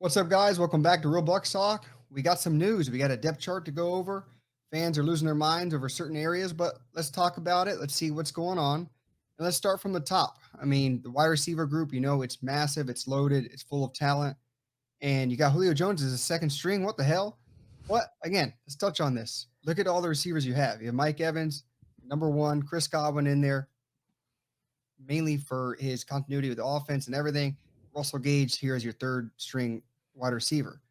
What's up, guys? Welcome back to Real Bucks Talk. We got some news. We got a depth chart to go over. Fans are losing their minds over certain areas, but let's talk about it. Let's see what's going on. And let's start from the top. I mean, the wide receiver group, it's massive, it's loaded, it's full of talent. And you got Julio Jones as a second string. What the hell? What? Again, let's touch on this. Look at all the receivers you have. You have Mike Evans, number one, Chris Godwin in there, mainly for his continuity with the offense and everything. Russell Gage here as your third string wide receiver.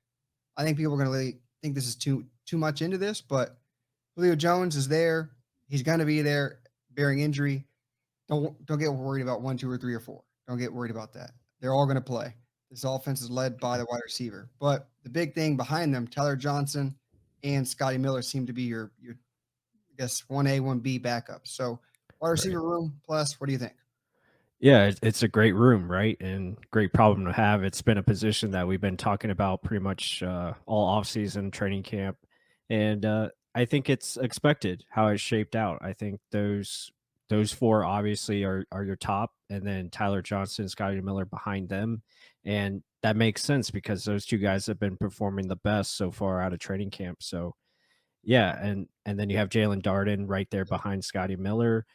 I think people are going to really think this is too much into this, but Julio Jones is there. He's going to be there, bearing injury. Don't get worried about 1, 2, or 3, or 4. Don't get worried about that. They're all going to play. This offense is led by the wide receiver, but the big thing behind them, Tyler Johnson and Scotty Miller, seem to be your I guess 1A, 1B backups. So wide Right. receiver room plus. What do you think? Yeah, it's a great room, right? And great problem to have. It's been a position that we've been talking about pretty much all offseason training camp. And I think it's expected how it's shaped out. I think those four obviously are your top, and then Tyler Johnson, Scotty Miller behind them. And that makes sense because those two guys have been performing the best so far out of training camp. So yeah, and then you have Jalen Darden right there behind Scotty Miller.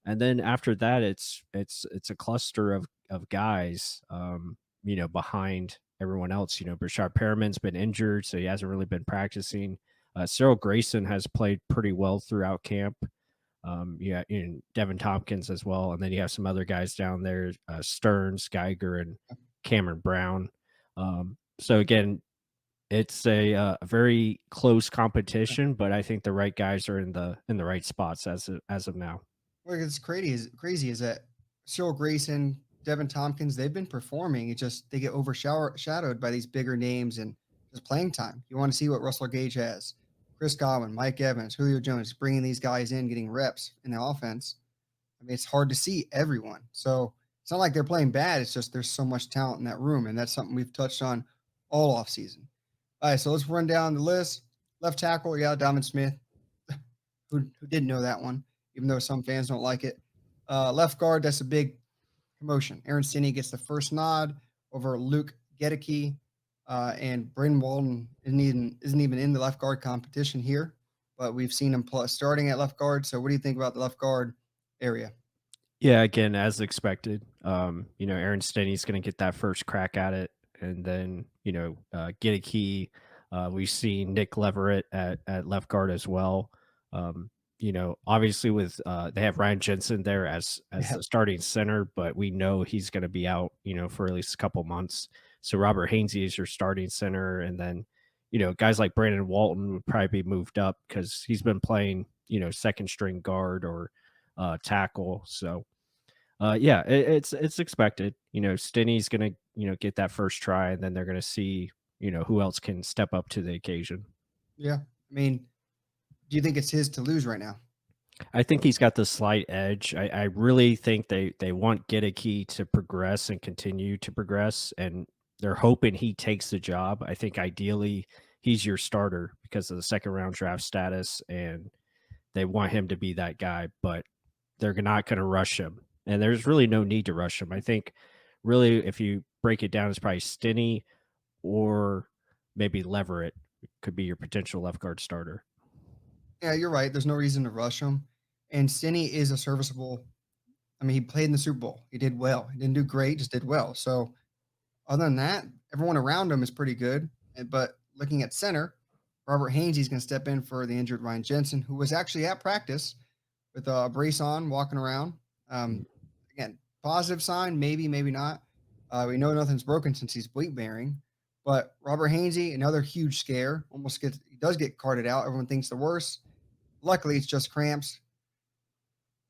And then after that, it's a cluster of guys, behind everyone else. Brashard Perriman's been injured, so he hasn't really been practicing. Cyril Grayson has played pretty well throughout camp. Yeah, and Devin Tompkins as well, and then you have some other guys down there, Stearns, Geiger, and Cameron Brown. So again, it's a very close competition, but I think the right guys are in the right spots as of now. What is crazy is that Cyril Grayson, Devin Tompkins, they've been performing. It just they get overshadowed by these bigger names and just playing time. You want to see what Russell Gage has, Chris Godwin, Mike Evans, Julio Jones, bringing these guys in, getting reps in the offense. I mean, it's hard to see everyone. So it's not like they're playing bad. It's just there's so much talent in that room, and that's something we've touched on all offseason. All right, so let's run down the list. Left tackle, yeah, Donovan Smith. Who didn't know that one, even though some fans don't like it. Left guard, that's a big promotion. Aaron Stinney gets the first nod over Luke Gedeke, and Bryn Walden isn't even in the left guard competition here, but we've seen him starting at left guard. So what do you think about the left guard area? Yeah, again, as expected. Aaron Stinney's going to get that first crack at it, and then get a key. We've seen Nick Leverett at left guard as well. Obviously with they have Ryan Jensen there as Yeah, the starting center, but we know he's going to be out, for at least a couple months. So Robert Hainsey is your starting center, and then guys like Brandon Walton would probably be moved up because he's been playing second string guard or tackle. So yeah, it's expected. Stinney's gonna get that first try, and then they're gonna see who else can step up to the occasion. yeah. I mean, do you think it's his to lose right now? I think he's got the slight edge. I really think they want Key to progress and continue to progress, and they're hoping he takes the job. I think ideally he's your starter because of the second round draft status, and they want him to be that guy, but they're not going to rush him. And there's really no need to rush him. I think really, if you break it down, it's probably Stinney or maybe Leverett could be your potential left guard starter. Yeah, you're right. There's no reason to rush him. And Stinney is a serviceable. I mean, he played in the Super Bowl. He did well. He didn't do great, just did well. So other than that, everyone around him is pretty good. But looking at center, Robert Hainsey is going to step in for the injured Ryan Jensen, who was actually at practice with a brace on, walking around. Um, Again, positive sign, maybe, maybe not. We know nothing's broken since he's weight bearing. But Robert Hainsey, another huge scare, he does get carted out. Everyone thinks the worst. Luckily, it's just cramps.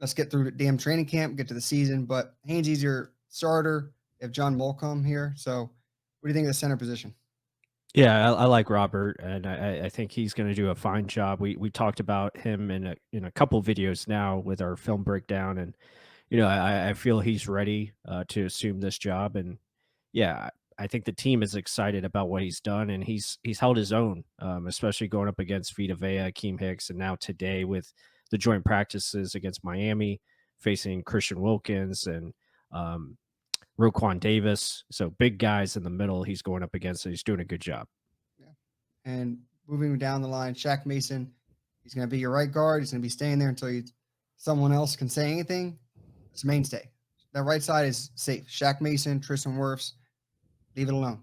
Let's get through the damn training camp, get to the season. But Hainsey's your starter. You have John Molcomb here. So what do you think of the center position? Yeah, I like Robert, and I think he's going to do a fine job. We talked about him in a couple videos now with our film breakdown, and I feel he's ready to assume this job. And yeah, I think the team is excited about what he's done, and he's held his own, especially going up against Vita Vea, Keem Hicks, and now today with the joint practices against Miami, facing Christian Wilkins and Roquan Davis. So big guys in the middle he's going up against, and he's doing a good job. Yeah. And moving down the line, Shaq Mason, he's going to be your right guard. He's going to be staying there until someone else can say anything. It's a mainstay. That right side is safe. Shaq Mason, Tristan Wirfs, leave it alone.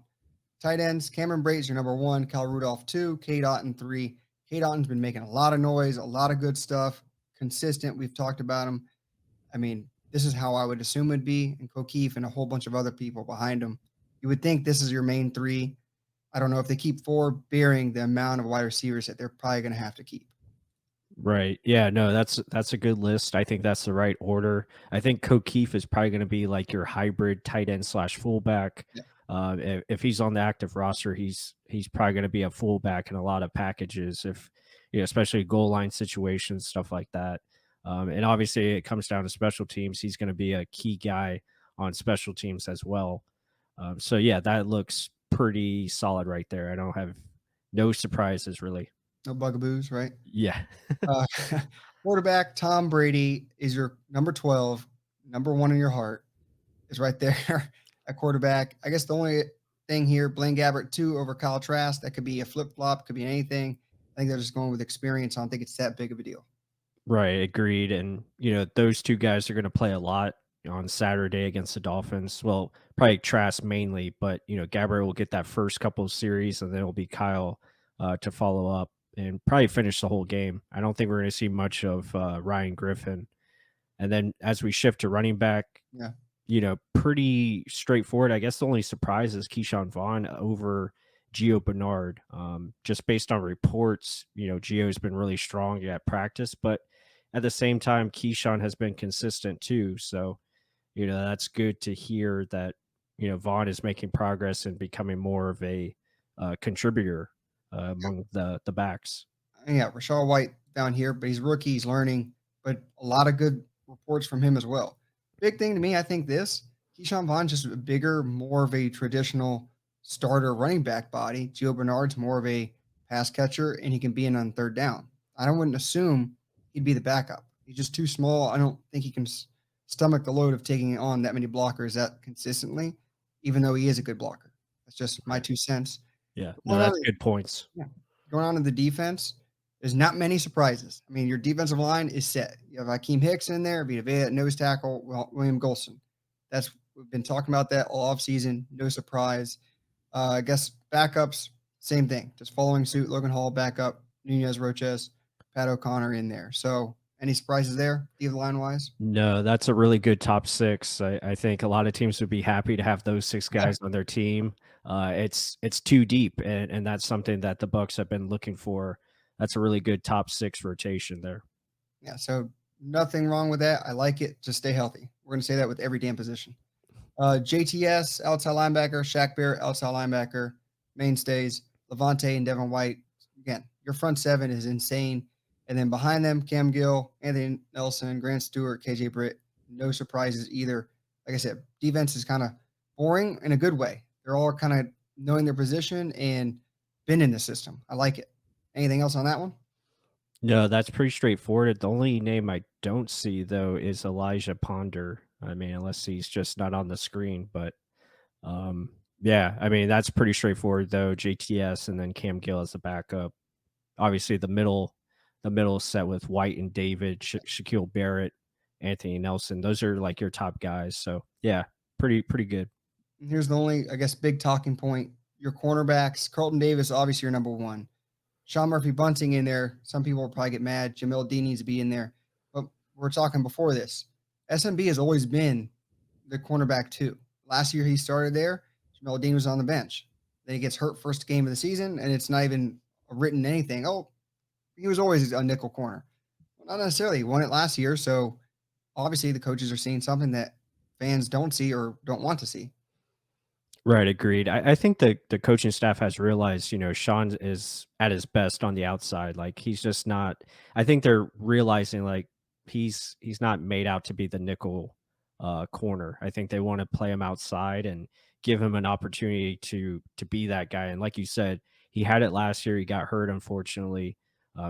Tight ends, Cameron Brate's your number 1, Cal Rudolph 2, K. Otten 3. K. Otten's been making a lot of noise, a lot of good stuff, consistent. We've talked about him. I mean, this is how I would assume it'd be, and O'Keefe and a whole bunch of other people behind him. You would think this is your main 3. I don't know if they keep 4, bearing the amount of wide receivers that they're probably going to have to keep. Right. Yeah, no, that's a good list. I think that's the right order. I think O'Keefe is probably going to be like your hybrid tight end slash fullback. Yeah. If he's on the active roster, he's probably going to be a fullback in a lot of packages, if especially goal line situations, stuff like that. And obviously, it comes down to special teams. He's going to be a key guy on special teams as well. So yeah, that looks pretty solid right there. I don't have no surprises really. No bugaboos, right? Yeah. Uh, quarterback Tom Brady is your number 12, number 1 in your heart is right there at quarterback. I guess the only thing here, Blaine Gabbert 2 over Kyle Trask. That could be a flip flop, could be anything. I think they're just going with experience. I don't think it's that big of a deal. Right, agreed. And those two guys are going to play a lot on Saturday against the Dolphins. Well, probably Trask mainly, but Gabriel will get that first couple of series, and then it'll be Kyle to follow up and probably finish the whole game. I don't think we're going to see much of Ryan Griffin. And then as we shift to running back, Yeah. Pretty straightforward. I guess the only surprise is Keyshawn Vaughn over Gio Bernard. Just based on reports, Gio's been really strong at practice, but at the same time, Keyshawn has been consistent too. So, that's good to hear that, Vaughn is making progress and becoming more of a contributor among the backs. Yeah, Rashad White down here, but he's rookie, he's learning, but a lot of good reports from him as well. Big thing to me, I think Keyshawn Vaughn's just a bigger, more of a traditional starter running back body. Gio Bernard's more of a pass catcher, and he can be in on third down. I wouldn't assume he'd be the backup. He's just too small. I don't think he can stomach the load of taking on that many blockers that consistently, even though he is a good blocker. That's just my 2 cents. Yeah, no, that's good points. Yeah. Going on to the defense, there's not many surprises. I mean, your defensive line is set. You have Akeem Hicks in there, Vita Vea at nose tackle, William Golson. We've been talking about that all offseason. No surprise. I guess backups, same thing. Just following suit. Logan Hall backup, Nunez Roches, Pat O'Connor in there. So any surprises there, defensive line wise? No, that's a really good top 6. I think a lot of teams would be happy to have those 6 guys on their team. It's too deep, and that's something that the Bucs have been looking for. That's a really good top 6 rotation there. Yeah, so nothing wrong with that. I like it. Just stay healthy. We're going to say that with every damn position. JTS, outside linebacker, Shaq Barrett, outside linebacker, mainstays, Levante and Devin White. Again, your front 7 is insane. And then behind them, Cam Gill, Anthony Nelson, Grant Stewart, KJ Britt. No surprises either. Like I said, defense is kind of boring in a good way. They're all kind of knowing their position and been in the system. I like it. Anything else on that one? No, that's pretty straightforward. The only name I don't see, though, is Elijah Ponder. I mean, unless he's just not on the screen. But yeah, I mean, that's pretty straightforward, though. JTS and then Cam Gill as the backup. Obviously, the middle set with White and David, Shaquille Barrett, Anthony Nelson. Those are like your top guys. So yeah, pretty good. And here's the only, I guess, big talking point. Your cornerbacks, Carlton Davis, obviously your number 1. Sean Murphy Bunting in there. Some people will probably get mad. Jamil Dean needs to be in there. But we're talking before this. SMB has always been the cornerback 2. Last year he started there. Jamil Dean was on the bench. Then he gets hurt first game of the season, and it's not even written anything. Oh, he was always a nickel corner. Well, not necessarily. He won it last year, so obviously the coaches are seeing something that fans don't see or don't want to see. Right, agreed. I think the coaching staff has realized, Sean is at his best on the outside. Like he's just not. I think they're realizing like he's not made out to be the nickel corner. I think they want to play him outside and give him an opportunity to be that guy. And like you said, he had it last year. He got hurt, unfortunately.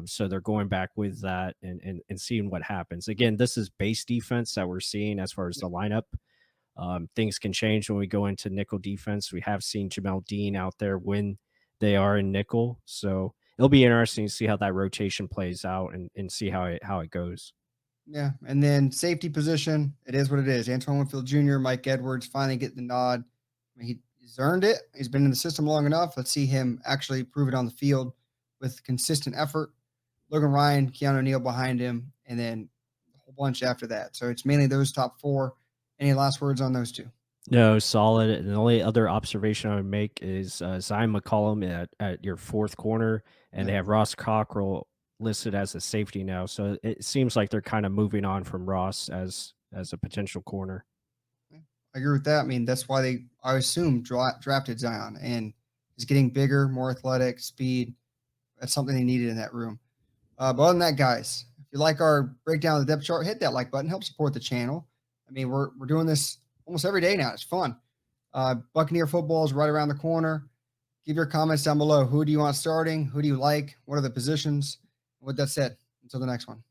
So they're going back with that and seeing what happens. Again, this is base defense that we're seeing as far as the lineup. Things can change when we go into nickel defense. We have seen Jamel Dean out there when they are in nickel, so it'll be interesting to see how that rotation plays out and see how it goes. Yeah, and then safety position, it is what it is. Antoine Winfield Jr., Mike Edwards finally get the nod. I mean, he's earned it. He's been in the system long enough. Let's see him actually prove it on the field with consistent effort. Logan Ryan, Keanu Neal behind him, and then a whole bunch after that. So it's mainly those top four. Any last words on those two? No, solid. And the only other observation I would make is Zion McCollum at your fourth corner, and Yeah, they have Ross Cockrell listed as a safety now. So it seems like they're kind of moving on from Ross as a potential corner. yeah, I agree with that. I mean, that's why I assume, drafted Zion, and he's getting bigger, more athletic, speed. That's something they needed in that room. But other than that, guys, if you like our breakdown of the depth chart, hit that like button. Help support the channel. I mean, we're doing this almost every day now. It's fun. Buccaneer football is right around the corner. Give your comments down below. Who do you want starting? Who do you like? What are the positions? With that said, until the next one.